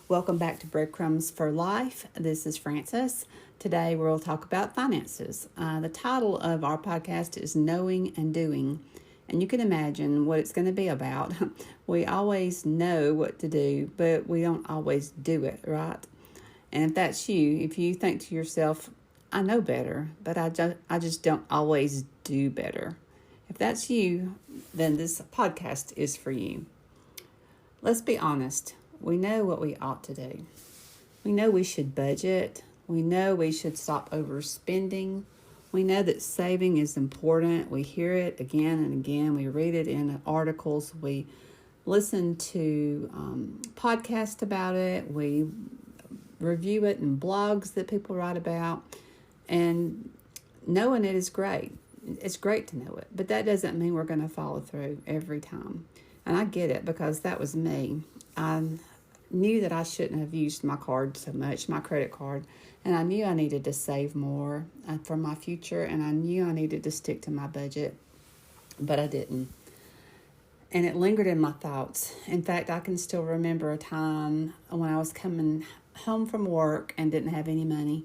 Welcome back to Breadcrumbs for Life. This is Frances. Today we'll talk about finances. The title of our podcast is Knowing and Doing, and you can imagine what it's going to be about. We always know what to do, but we don't always do it, right? And if that's you, if you think to yourself, I know better, but I just don't always do better. If that's you, then this podcast is for you. Let's be honest. We know what we ought to do. We know we should budget. We know we should stop overspending. We know that saving is important. We hear it again and again. We read it in articles. We listen to podcasts about it. We review it in blogs that people write about. And knowing it is great. It's great to know it. But that doesn't mean we're going to follow through every time. And I get it because that was me. I knew that I shouldn't have used my card so much, my credit card, and I knew I needed to save more for my future, and I knew I needed to stick to my budget, but I didn't. And it lingered in my thoughts. In fact, I can still remember a time when I was coming home from work and didn't have any money,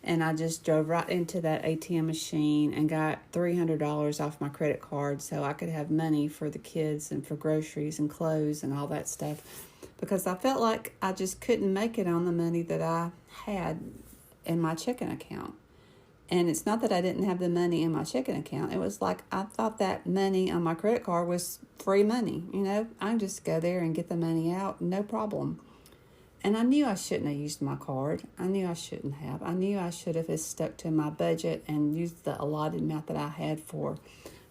and I just drove right into that ATM machine and got $300 off my credit card so I could have money for the kids and for groceries and clothes and all that stuff, because I felt like I just couldn't make it on the money that I had in my checking account. And it's not that I didn't have the money in my checking account. It was like I thought that money on my credit card was free money. I can just go there and get the money out, no problem. And I knew I shouldn't have used my card. I knew I shouldn't have. I knew I should have stuck to my budget and used the allotted amount that I had for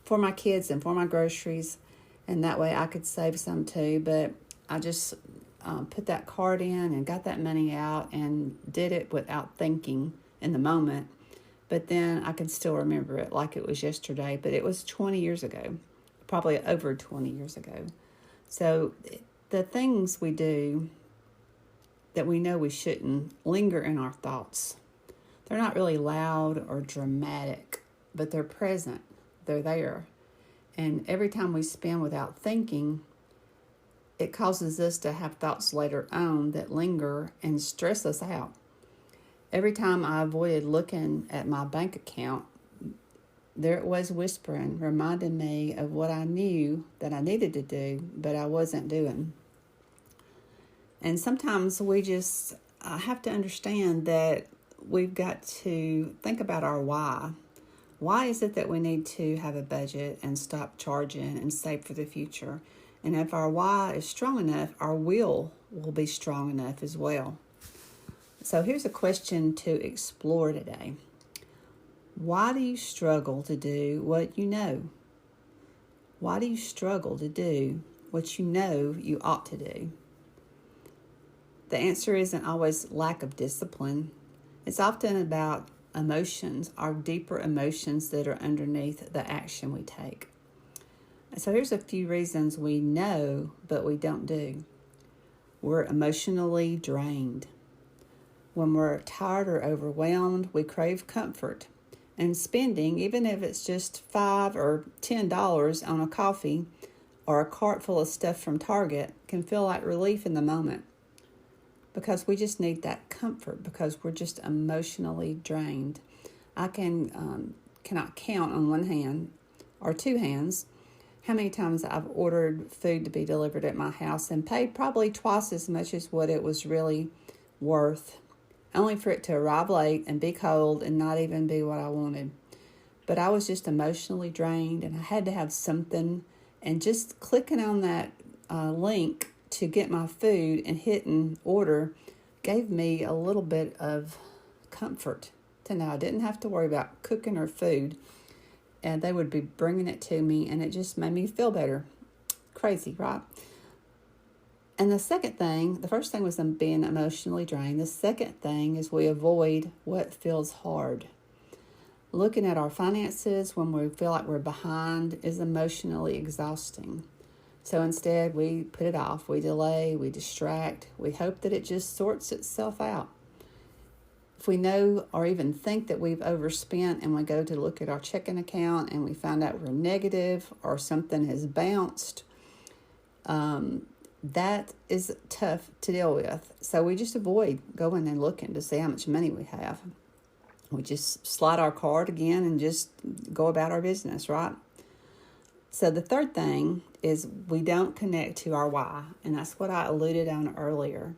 my kids and for my groceries. And that way I could save some too. But I just put that card in and got that money out and did it without thinking in the moment. But then I can still remember it like it was yesterday. But it was 20 years ago, probably over 20 years ago. So the things we do that we know we shouldn't linger in our thoughts. They're not really loud or dramatic, but they're present. They're there. And every time we spend without thinking, it causes us to have thoughts later on that linger and stress us out. Every time I avoided looking at my bank account, there it was whispering, reminding me of what I knew that I needed to do, but I wasn't doing. And sometimes we just have to understand that we've got to think about our why. Why is it that we need to have a budget and stop charging and save for the future? And if our why is strong enough, our will be strong enough as well. So here's a question to explore today. Why do you struggle to do what you know? Why do you struggle to do what you know you ought to do? The answer isn't always lack of discipline. It's often about emotions, our deeper emotions that are underneath the action we take. So here's a few reasons we know, but we don't do. We're emotionally drained. When we're tired or overwhelmed, we crave comfort. And spending, even if it's just $5 or $10 on a coffee or a cart full of stuff from Target, can feel like relief in the moment. Because we just need that comfort, because we're just emotionally drained. I cannot count on one hand or two hands how many times I've ordered food to be delivered at my house and paid probably twice as much as what it was really worth, only for it to arrive late and be cold and not even be what I wanted. But I was just emotionally drained, and I had to have something, and just clicking on that link to get my food and hitting order gave me a little bit of comfort to know I didn't have to worry about cooking or food, and they would be bringing it to me, and it just made me feel better. Crazy, right? And the first thing was being emotionally drained. The second thing is we avoid what feels hard. Looking at our finances when we feel like we're behind is emotionally exhausting. So instead, we put it off, we delay, we distract, we hope that it just sorts itself out. If we know or even think that we've overspent and we go to look at our checking account and we find out we're negative or something has bounced, that is tough to deal with. So we just avoid going and looking to see how much money we have. We just slide our card again and just go about our business, right? So the third thing is we don't connect to our why, and that's what I alluded on earlier.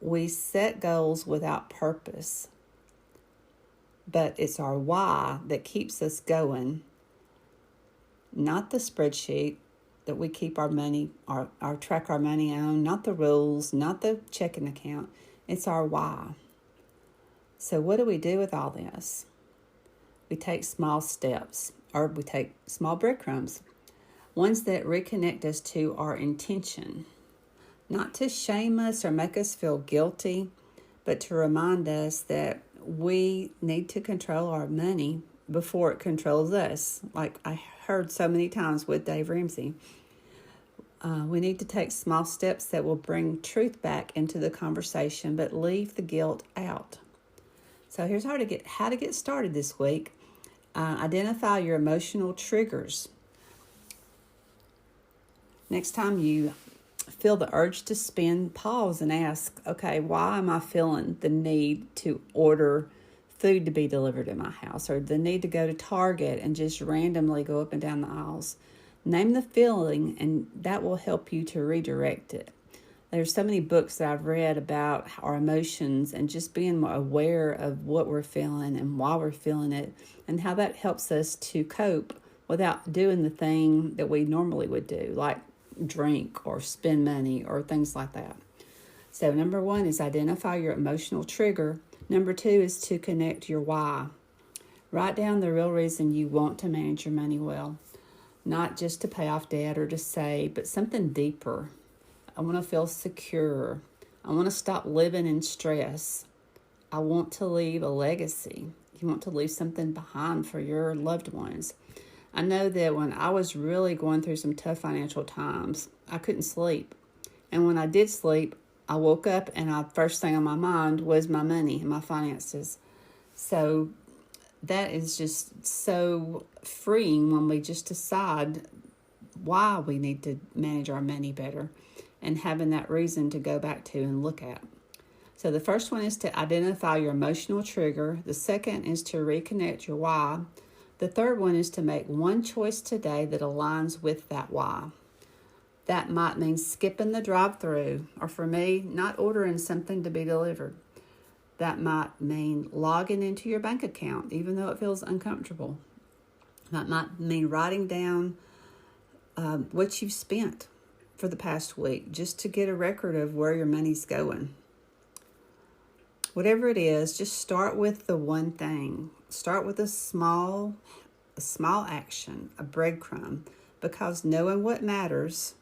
We set goals without purpose, but it's our why that keeps us going, not the spreadsheet that we keep our money, our track our money on, not the rules, not the checking account. It's our why. So what do we do with all this? We take small steps, or we take small breadcrumbs, ones that reconnect us to our intention, not to shame us or make us feel guilty, but to remind us that we need to control our money before it controls us. Like I heard so many times with Dave Ramsey. We need to take small steps that will bring truth back into the conversation, but leave the guilt out. So here's how to get started this week. Identify your emotional triggers. Next time you feel the urge to spend, pause and ask, okay, why am I feeling the need to order food to be delivered in my house, or the need to go to Target and just randomly go up and down the aisles? Name the feeling, and that will help you to redirect it. There's so many books that I've read about our emotions and just being more aware of what we're feeling and why we're feeling it, and how that helps us to cope without doing the thing that we normally would do, like drink or spend money or things like that. So number 1 is identify your emotional trigger. Number 2 is to connect your why. Write down the real reason you want to manage your money well, not just to pay off debt or to save, but something deeper. I want to feel secure. I want to stop living in stress. I want to leave a legacy. You want to leave something behind for your loved ones. I know that when I was really going through some tough financial times, I couldn't sleep. And when I did sleep, I woke up and first thing on my mind was my money and my finances. So that is just so freeing when we just decide why we need to manage our money better, and having that reason to go back to and look at. So the first one is to identify your emotional trigger. The second is to reconnect your why. The third one is to make one choice today that aligns with that why. That might mean skipping the drive-through, or for me, not ordering something to be delivered. That might mean logging into your bank account, even though it feels uncomfortable. That might mean writing down what you've spent for the past week, just to get a record of where your money's going. Whatever it is, just start with the one thing. Start with a small action, a breadcrumb, because knowing what matters,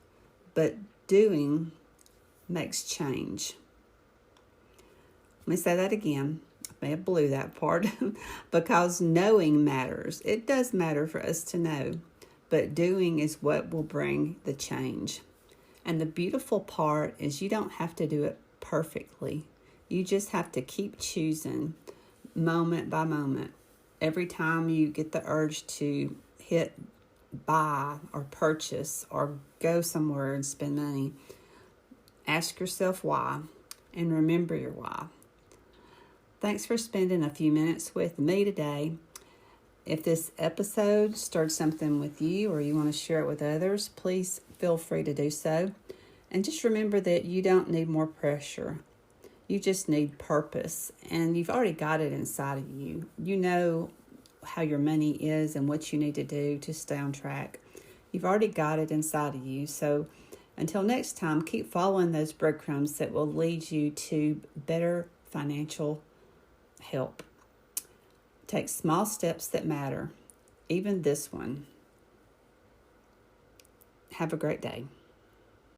but doing makes change. Let me say that again. I may have blew that part. Because knowing matters. It does matter for us to know, but doing is what will bring the change. And the beautiful part is you don't have to do it perfectly. You just have to keep choosing moment by moment. Every time you get the urge to hit buy or purchase or go somewhere and spend money, ask yourself why and remember your why. Thanks for spending a few minutes with me today. If this episode stirred something with you or you want to share it with others, please feel free to do so. And just remember that you don't need more pressure. You just need purpose, and you've already got it inside of you. You know how your money is and what you need to do to stay on track. You've already got it inside of you. So until next time, keep following those breadcrumbs that will lead you to better financial help. Take small steps that matter, even this one. Have a great day.